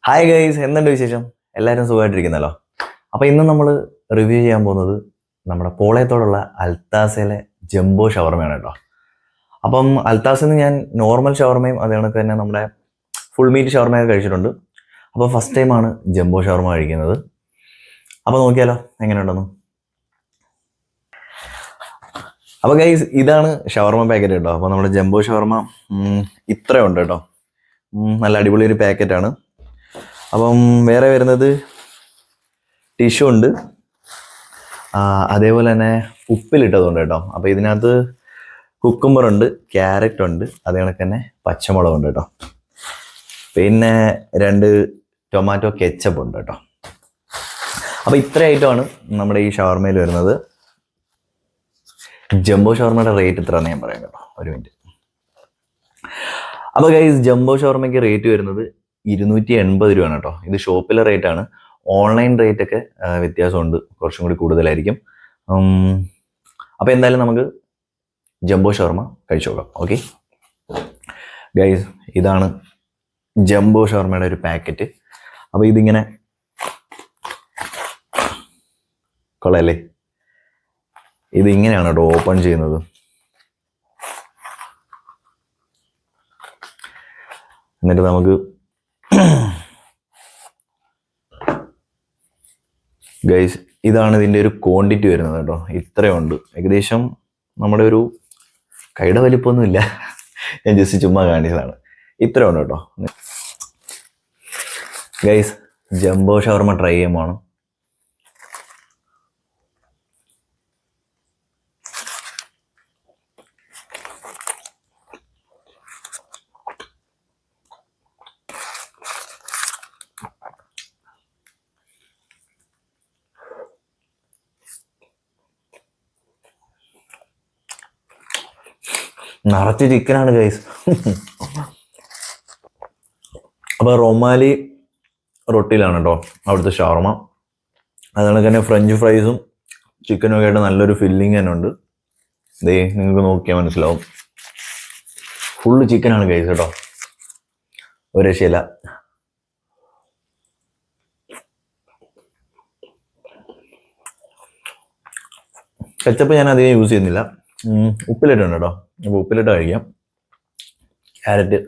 Hi guys, എന്തുണ്ട് വിശേഷം? എല്ലാവരും സുഖമായിട്ടിരിക്കുന്നല്ലോ. അപ്പോൾ ഇന്ന് നമ്മൾ റിവ്യൂ ചെയ്യാൻ പോകുന്നത് നമ്മുടെ പോളയത്തോടുള്ള അൽത്താസയിലെ ജംബോ ഷവർമയാണ് കേട്ടോ. അപ്പം അൽത്താസിൽ നിന്ന് ഞാൻ നോർമൽ ഷവർമയും അതേ കണക്ക് തന്നെ നമ്മുടെ ഫുൾ മീറ്റ് ഷവർമയൊക്കെ കഴിച്ചിട്ടുണ്ട്. അപ്പോൾ ഫസ്റ്റ് ടൈമാണ് ജംബോ ഷവർമ കഴിക്കുന്നത്. അപ്പോൾ നോക്കിയാലോ എങ്ങനെയുണ്ടെന്ന്. അപ്പോൾ ഗൈസ്, ഇതാണ് ഷവർമ പാക്കറ്റ് കേട്ടോ. അപ്പോൾ നമ്മുടെ ജംബോ ഷവർമ ഇത്രയുണ്ട് കേട്ടോ. നല്ല അടിപൊളി ഒരു പാക്കറ്റാണ്. അപ്പം വേറെ വരുന്നത് ടിഷ്യൂ ഉണ്ട്, അതേപോലെ തന്നെ ഉപ്പിലിട്ടതുണ്ട് കേട്ടോ. അപ്പോൾ ഇതിനകത്ത് കുക്കുംബറുണ്ട്, ക്യാരറ്റ് ഉണ്ട്, അതേ കണക്ക് തന്നെ പച്ചമുളകുണ്ട് കേട്ടോ. പിന്നെ 2 ടൊമാറ്റോ കെച്ചപ്പ് ഉണ്ട് കേട്ടോ. അപ്പോൾ ഇത്ര ഐറ്റമാണ് നമ്മുടെ ഈ ഷവർമയിൽ വരുന്നത്. ജംബോ ഷവർമയുടെ റേറ്റ് ഇത്രയാണെന്ന് ഞാൻ പറയാം കേട്ടോ. ഒരു മിനിറ്റ്. അപ്പോൾ ഗൈസ്, ജംബോ ഷവർമയ്ക്ക് റേറ്റ് വരുന്നത് 280 രൂപയാണ് കേട്ടോ. ഇത് ഷോപ്പിലെ റേറ്റ് ആണ്. ഓൺലൈൻ റേറ്റ് ഒക്കെ വ്യത്യാസമുണ്ട്, കുറച്ചും കൂടി കൂടുതലായിരിക്കും. അപ്പോൾ എന്തായാലും നമുക്ക് ജംബോ ഷവർമ കഴിച്ചു നോക്കാം. ഓക്കെ ഗൈസ്, ഇതാണ് ജംബോ ഷവർമയുടെ ഒരു പാക്കറ്റ്. അപ്പോൾ ഇതിങ്ങനെ കൊള്ളാല്ലേ, ഇതിങ്ങനെയാണ് കേട്ടോ ഓപ്പൺ ചെയ്യുന്നത്. എന്നിട്ട് നമുക്ക് ഗൈസ്, ഇതാണ് ഇതിൻ്റെ ഒരു ക്വാണ്ടിറ്റി വരുന്നത് കേട്ടോ. ഇത്രയുണ്ട്, ഏകദേശം നമ്മുടെ ഒരു കൈയുടെ വലിപ്പമൊന്നുമില്ല, ഞാൻ ജസ്റ്റ് ചുമ്മാ കാണിച്ചതാണ്. ഇത്രയുണ്ട് കേട്ടോ. ഗൈസ്, ജംബോ ഷവർമ ട്രൈ ചെയ്യുമ്പോൾ നിറച്ച് ചിക്കനാണ് ഗൈസ്. അപ്പോൾ റൊമാലി റൊട്ടിയിലാണ് കേട്ടോ അവിടുത്തെ ഷവർമ. അതുകൊണ്ട് തന്നെ ഫ്രഞ്ച് ഫ്രൈസും ചിക്കനും ഒക്കെ ആയിട്ട് നല്ലൊരു ഫില്ലിങ് തന്നെ ഉണ്ട്. ദേ നിങ്ങൾക്ക് നോക്കിയാൽ മനസ്സിലാവും, ഫുള്ള് ചിക്കനാണ് ഗൈസ് കേട്ടോ, ഒരു രക്ഷയില്ല. കെച്ചപ്പ് ഞാൻ അധികം യൂസ് ചെയ്യുന്നില്ല, ഉപ്പിലിട്ടുണ്ട് കേട്ടോ. അപ്പോൾ ഉപ്പിലിട്ട് കഴിക്കാം. ക്യാരറ്റ്,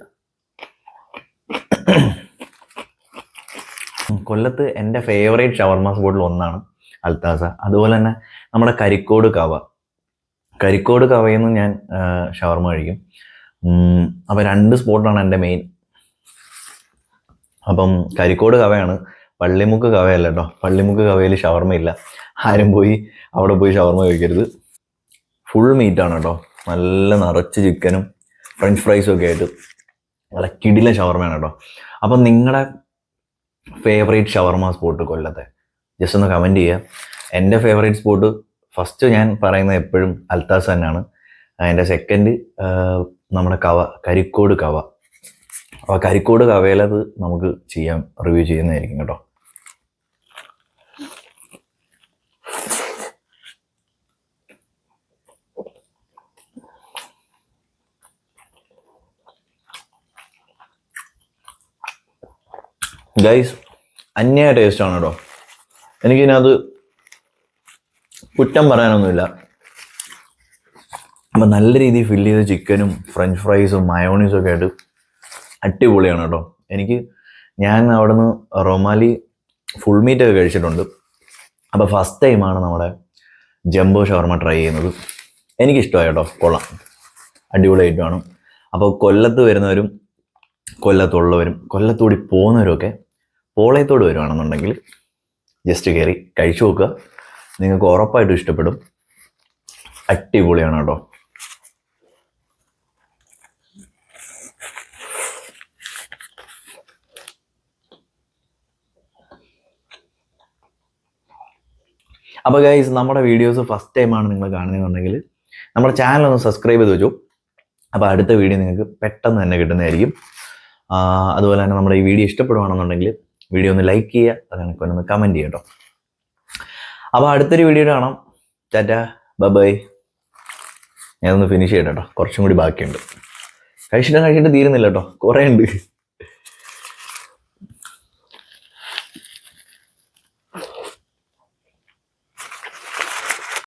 കൊല്ലത്ത് എൻ്റെ ഫേവറേറ്റ് ഷവർമ സ്പോട്ടിൽ ഒന്നാണ് അൽത്താസ. അതുപോലെ തന്നെ നമ്മുടെ കരിക്കോട് കവയിൽ നിന്ന് ഞാൻ ഷവർമ കഴിക്കും. അപ്പോൾ 2 സ്പോട്ടാണ് എൻ്റെ മെയിൻ. അപ്പം കരിക്കോട് കവയാണ്, പള്ളിമുക്ക് കവയല്ല കേട്ടോ. പള്ളിമുക്ക് കവയിൽ ഷവർമയില്ല, ആരും പോയി അവിടെ പോയി ഷവർമ കഴിക്കരുത്. ഫുൾ മീറ്റാണ് കേട്ടോ, നല്ല നിറച്ച് ചിക്കനും ഫ്രഞ്ച് ഫ്രൈസും ഒക്കെ ആയിട്ട് നല്ല കിടിലൻ ഷവർമയാണ് കേട്ടോ. അപ്പം നിങ്ങളുടെ ഫേവറേറ്റ് ഷവർമ സ്പോട്ട് കൊല്ലത്തെ ജസ്റ്റ് ഒന്ന് കമൻറ്റ് ചെയ്യുക. എൻ്റെ ഫേവറേറ്റ് സ്പോട്ട് ഫസ്റ്റ് ഞാൻ പറയുന്നത് എപ്പോഴും അൽത്താസ് തന്നെയാണ്. എൻ്റെ സെക്കൻഡ് നമ്മുടെ കരിക്കോട് കവ. അപ്പോൾ കരിക്കോട് കവയിലത് നമുക്ക് റിവ്യൂ ചെയ്യുന്നതായിരിക്കും കേട്ടോ. ഗൈസ്, അന്യായ ടേസ്റ്റാണ് കേട്ടോ. എനിക്കിതിനകത്ത് കുറ്റം പറയാനൊന്നുമില്ല. അപ്പം നല്ല രീതിയിൽ ഫില്ല് ചെയ്ത ചിക്കനും ഫ്രഞ്ച് ഫ്രൈസും മയോണീസും ഒക്കെ ആയിട്ട് അടിപൊളിയാണ് കേട്ടോ. ഞാൻ അവിടെ നിന്ന് റൊമാലി ഫുൾ മീറ്റ് ഒക്കെ കഴിച്ചിട്ടുണ്ട്. അപ്പോൾ ഫസ്റ്റ് ടൈമാണ് നമ്മുടെ ജംബോ ഷവർമ ട്രൈ ചെയ്യുന്നത്. എനിക്കിഷ്ടമായി കേട്ടോ, കൊള്ളാം, അടിപൊളി ഐറ്റമാണ്. അപ്പോൾ കൊല്ലത്ത് വരുന്നവരും കൊല്ലത്തുള്ളവരും കൊല്ലത്തൂടി പോകുന്നവരൊക്കെ പോളയത്തോട് വരുവാണെന്നുണ്ടെങ്കിൽ ജസ്റ്റ് കയറി കഴിച്ചു നോക്കുക, നിങ്ങൾക്ക് ഉറപ്പായിട്ടും ഇഷ്ടപ്പെടും. അടിപൊളിയാണ് കേട്ടോ. അപ്പോൾ ഗൈസ്, നമ്മുടെ വീഡിയോസ് ഫസ്റ്റ് ടൈമാണ് നിങ്ങൾ കാണുന്നതെന്നുണ്ടെങ്കിൽ നമ്മുടെ ചാനൽ ഒന്ന് സബ്സ്ക്രൈബ് ചെയ്ത് വെച്ചു. അപ്പോൾ അടുത്ത വീഡിയോ നിങ്ങൾക്ക് പെട്ടെന്ന് തന്നെ കിട്ടുന്നതായിരിക്കും. അതുപോലെ തന്നെ നമ്മുടെ ഈ വീഡിയോ ഇഷ്ടപ്പെടുവാണെന്നുണ്ടെങ്കിൽ വീഡിയോ ഒന്ന് ലൈക്ക് ചെയ്യുക, അതെനിക്ക് ഒന്ന് കമൻറ്റ് ചെയ്യുക കേട്ടോ. അപ്പോൾ അടുത്തൊരു വീഡിയോ കാണാം. ടാറ്റാ, ബൈ. ഞാനൊന്ന് ഫിനിഷ് ചെയ്യട്ടെ കേട്ടോ, കുറച്ചും കൂടി ബാക്കിയുണ്ട്. കഴിച്ചിട്ട് തീരുന്നില്ല കേട്ടോ, കുറേ ഉണ്ട്.